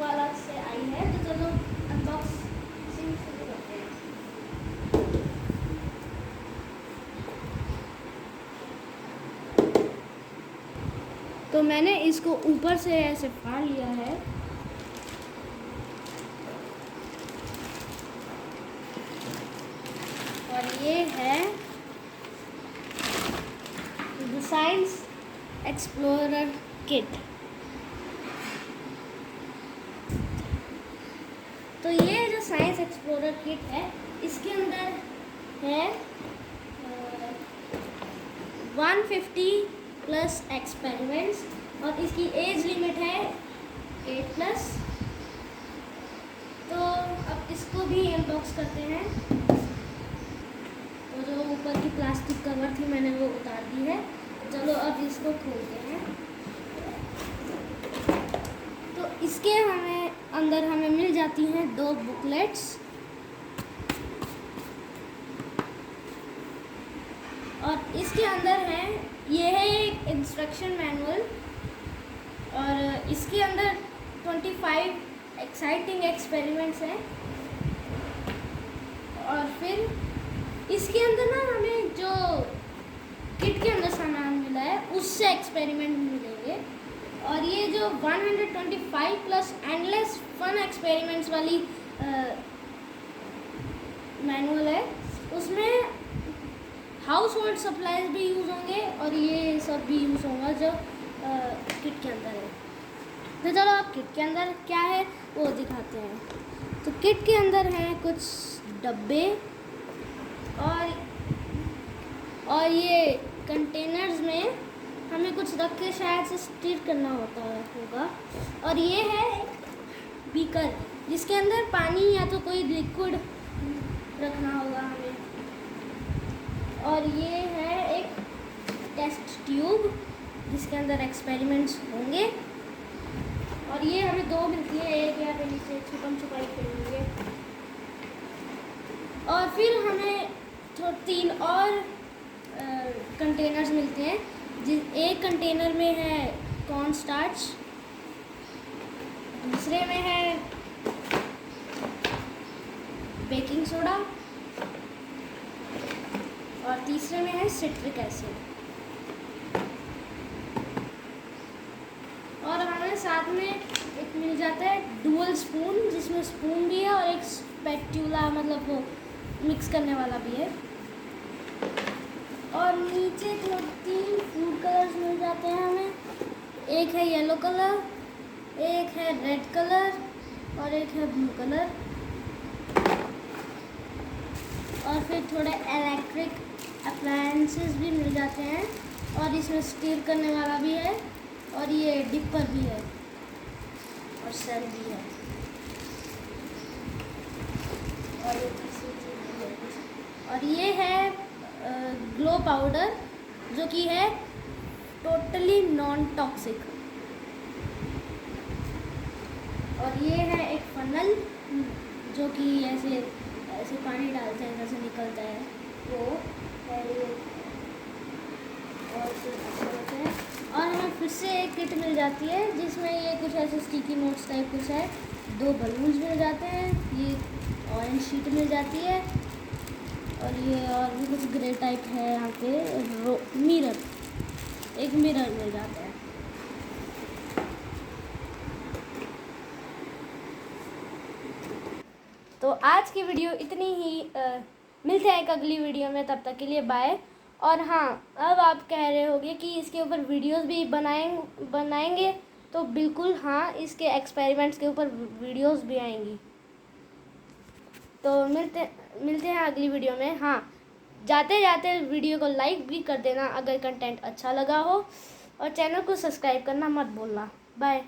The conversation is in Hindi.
वाला से आई है। तो चलो अनबॉक्सिंग शुरू करते हैं। तो मैंने इसको ऊपर से ऐसे फाड़ लिया है। और ये है द साइंस एक्सप्लोरर किट। तो ये जो साइंस एक्सप्लोरर किट है, इसके अंदर है 150 प्लस एक्सपेरिमेंट्स और इसकी एज लिमिट है 8+। तो अब इसको भी अनबॉक्स करते हैं। तो जो ऊपर की प्लास्टिक कवर थी मैंने वो उतार दी है। चलो अब इसको खोलते हैं। तो इसके अंदर हमें मिल जाती हैं 2 बुकलेट्स और इसके अंदर है ये है एक इंस्ट्रक्शन मैनुअल और इसके अंदर 25 एक्साइटिंग एक्सपेरिमेंट्स हैं। और फिर इसके अंदर ना हमें जो किट के अंदर सामान मिला है उससे एक्सपेरिमेंट मिलेंगे। और ये जो 125 प्लस एंडलेस फन एक्सपेरिमेंट्स वाली मैनुअल है, उसमें हाउस होल्ड सप्लाईज भी यूज़ होंगे और ये सब भी यूज़ होगा जो किट के अंदर है। तो चलो अब किट के अंदर क्या है वो दिखाते हैं। तो किट के अंदर हैं कुछ डब्बे और ये कंटेनर्स में हमें कुछ रख के शायद से स्टीर करना होगा। और ये है बीकर जिसके अंदर पानी या तो कोई लिक्विड रखना होगा हमें। और ये है एक टेस्ट ट्यूब जिसके अंदर एक्सपेरिमेंट्स होंगे। और ये हमें 2 मिलती है, एक यहाँ पे नीचे छुपम छुपाई खेलेंगे। और फिर हमें 3 और कंटेनर्स मिलते हैं। एक कंटेनर में है कॉर्न स्टार्च, दूसरे में है बेकिंग सोडा और तीसरे में है सिट्रिक एसिड। और हमें साथ में एक मिल जाता है डुअल स्पून जिसमें स्पून भी है और एक स्पैटुला मतलब वो मिक्स करने वाला भी है। और नीचे 3 फूड कलर्स मिल जाते हैं हमें। एक है येलो कलर, एक है रेड कलर और एक है ब्लू कलर। और फिर थोड़े इलेक्ट्रिक अप्लायंसेस भी मिल जाते हैं और इसमें स्टीर करने वाला भी है और ये डिपर भी है और सेल भी है। और ये तीसरी चीज़ भी है। और ये है ग्लो पाउडर जो कि है टोटली नॉन टॉक्सिक। और ये है एक फनल जो कि ऐसे पानी डालते हैं जैसे निकलता है वो है ये। और हमें फिर से एक किट मिल जाती है जिसमें ये कुछ ऐसे स्टिकी नोट्स टाइप कुछ है। 2 बलून्स मिल जाते हैं, ये ऑरेंज शीट मिल जाती है और ये और भी कुछ ग्रे टाइप है। यहाँ पे एक मिरर मिल जाता है। तो आज की वीडियो इतनी ही। मिलते हैं एक अगली वीडियो में, तब तक के लिए बाय। और हाँ, अब आप कह रहे होगे कि इसके ऊपर वीडियोस भी बनाएंगे तो बिल्कुल हाँ, इसके एक्सपेरिमेंट्स के ऊपर वीडियोस भी आएंगी। तो मिलते हैं अगली वीडियो में। हाँ, जाते जाते वीडियो को लाइक भी कर देना अगर कंटेंट अच्छा लगा हो और चैनल को सब्सक्राइब करना मत भूलना। बाय।